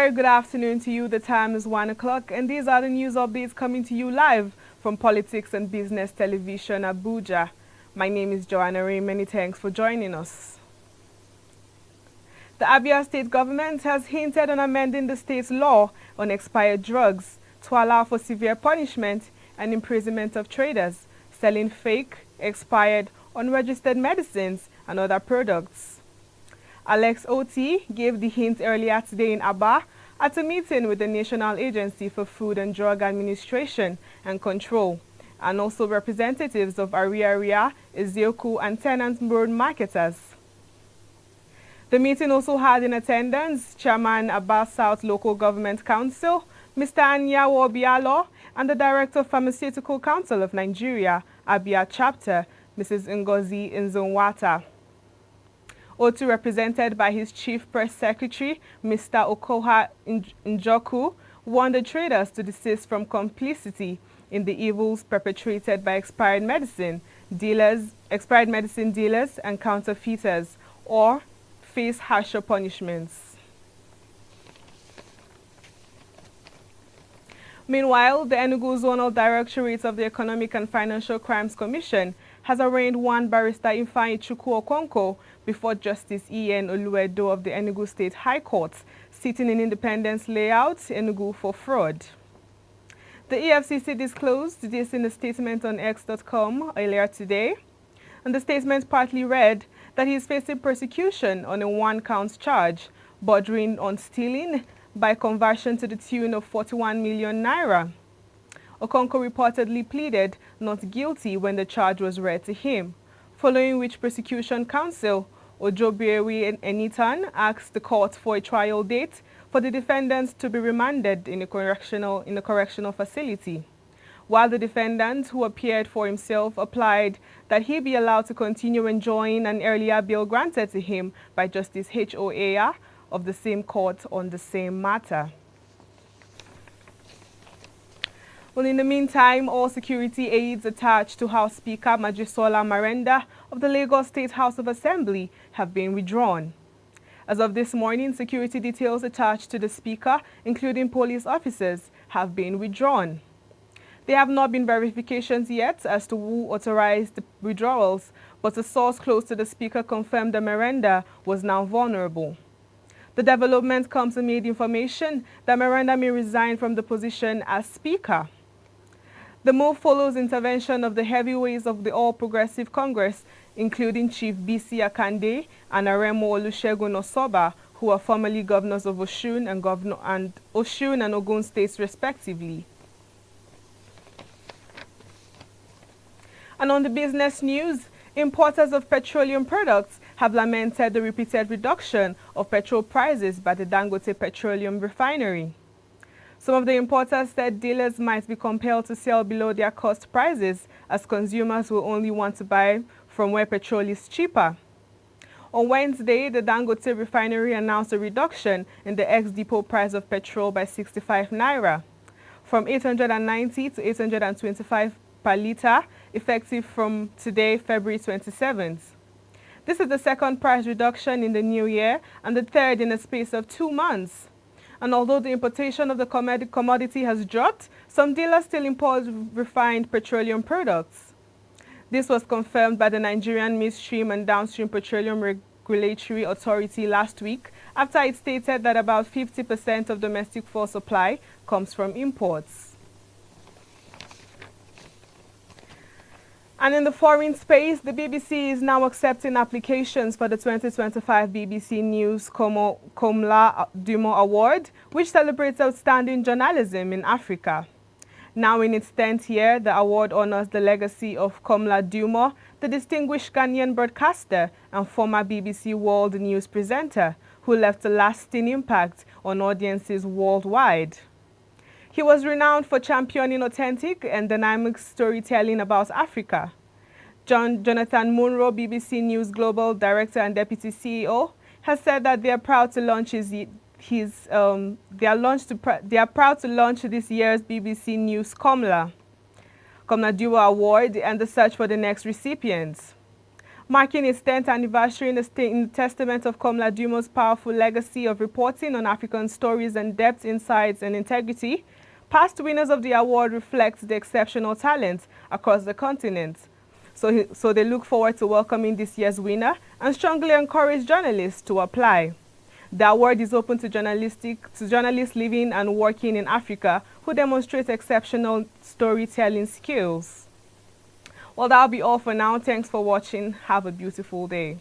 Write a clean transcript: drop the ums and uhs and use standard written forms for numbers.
very good afternoon to you. The time is 1 o'clock and these are the news updates coming to you live from Politics and Business Television, Abuja. My name is Joanna Ray. Many thanks for joining us. The Abia State government has hinted on amending the state's law on expired drugs to allow for severe punishment and imprisonment of traders selling fake, expired, unregistered medicines and other products. Alex Oti gave the hint earlier today in Aba at a meeting with the National Agency for Food and Drug Administration and Control, and also representatives of Ariaria, Ezioku, and tenant road marketers. The meeting also had in attendance Chairman Aba South Local Government Council, Mr. Anyawo Bialo, and the Director of Pharmaceutical Council of Nigeria, Abia Chapter, Mrs. Ngozi Nzonwata. Otu, represented by his Chief Press Secretary, Mr. Okoha Njoku, warned the traders to desist from complicity in the evils perpetrated by expired medicine dealers and counterfeiters, or face harsher punishments. Meanwhile, the Enugu Zonal Directorate of the Economic and Financial Crimes Commission has arraigned one barrister Ifeanyi Chukwu Okonkwo before Justice E.N. Oluedo of the Enugu State High Court, sitting in Independence Layout, Enugu, for fraud. The EFCC disclosed this in a statement on X.com earlier today, and the statement partly read that he is facing persecution on a one-count charge bordering on stealing by conversion to the tune of 41 million naira. Okonkwo reportedly pleaded not guilty when the charge was read to him, following which prosecution counsel Ojobieri Enitan asked the court for a trial date for the defendant to be remanded in a correctional facility, while the defendant, who appeared for himself, applied that he be allowed to continue enjoying an earlier bail granted to him by Justice H.O. Aya of the same court on the same matter. Well, in the meantime, all security aids attached to House Speaker Mojisola Meranda of the Lagos State House of Assembly have been withdrawn. As of this morning, security details attached to the Speaker, including police officers, have been withdrawn. There have not been verifications yet as to who authorized the withdrawals, but a source close to the Speaker confirmed that Meranda was now vulnerable. The development comes amid information that Meranda may resign from the position as Speaker. The move follows intervention of the heavyweights of the All Progressive Congress, including Chief B.C. Akande and Aremo Olusegun Osoba, who are formerly governors of Osun and Ogun states respectively. And on the business news, importers of petroleum products have lamented the repeated reduction of petrol prices by the Dangote Petroleum Refinery. Some of the importers said dealers might be compelled to sell below their cost prices as consumers will only want to buy from where petrol is cheaper. On Wednesday, the Dangote Refinery announced a reduction in the ex-depot price of petrol by 65 naira, from 890 to 825 per litre, effective from today, February 27th. This is the second price reduction in the new year and the third in a space of 2 months. And although the importation of the commodity has dropped, some dealers still import refined petroleum products. This was confirmed by the Nigerian Midstream and Downstream Petroleum Regulatory Authority last week, after it stated that about 50% of domestic fuel supply comes from imports. And in the foreign space, the BBC is now accepting applications for the 2025 BBC News Komla Dumo Award, which celebrates outstanding journalism in Africa. Now in its 10th year, the award honors the legacy of Komla Dumo, the distinguished Ghanaian broadcaster and former BBC World News presenter, who left a lasting impact on audiences worldwide. He was renowned for championing authentic and dynamic storytelling about Africa. Jonathan Munro, BBC News Global Director and Deputy CEO, has said that they are proud to launch this year's BBC News Komla Duo Award and the search for the next recipients. Marking its 10th anniversary in the testament of Komla Dumo's powerful legacy of reporting on African stories and depth, insights, and integrity, past winners of the award reflect the exceptional talent across the continent. So they look forward to welcoming this year's winner and strongly encourage journalists to apply. The award is open to journalists living and working in Africa who demonstrate exceptional storytelling skills. Well, that'll be all for now. Thanks for watching. Have a beautiful day.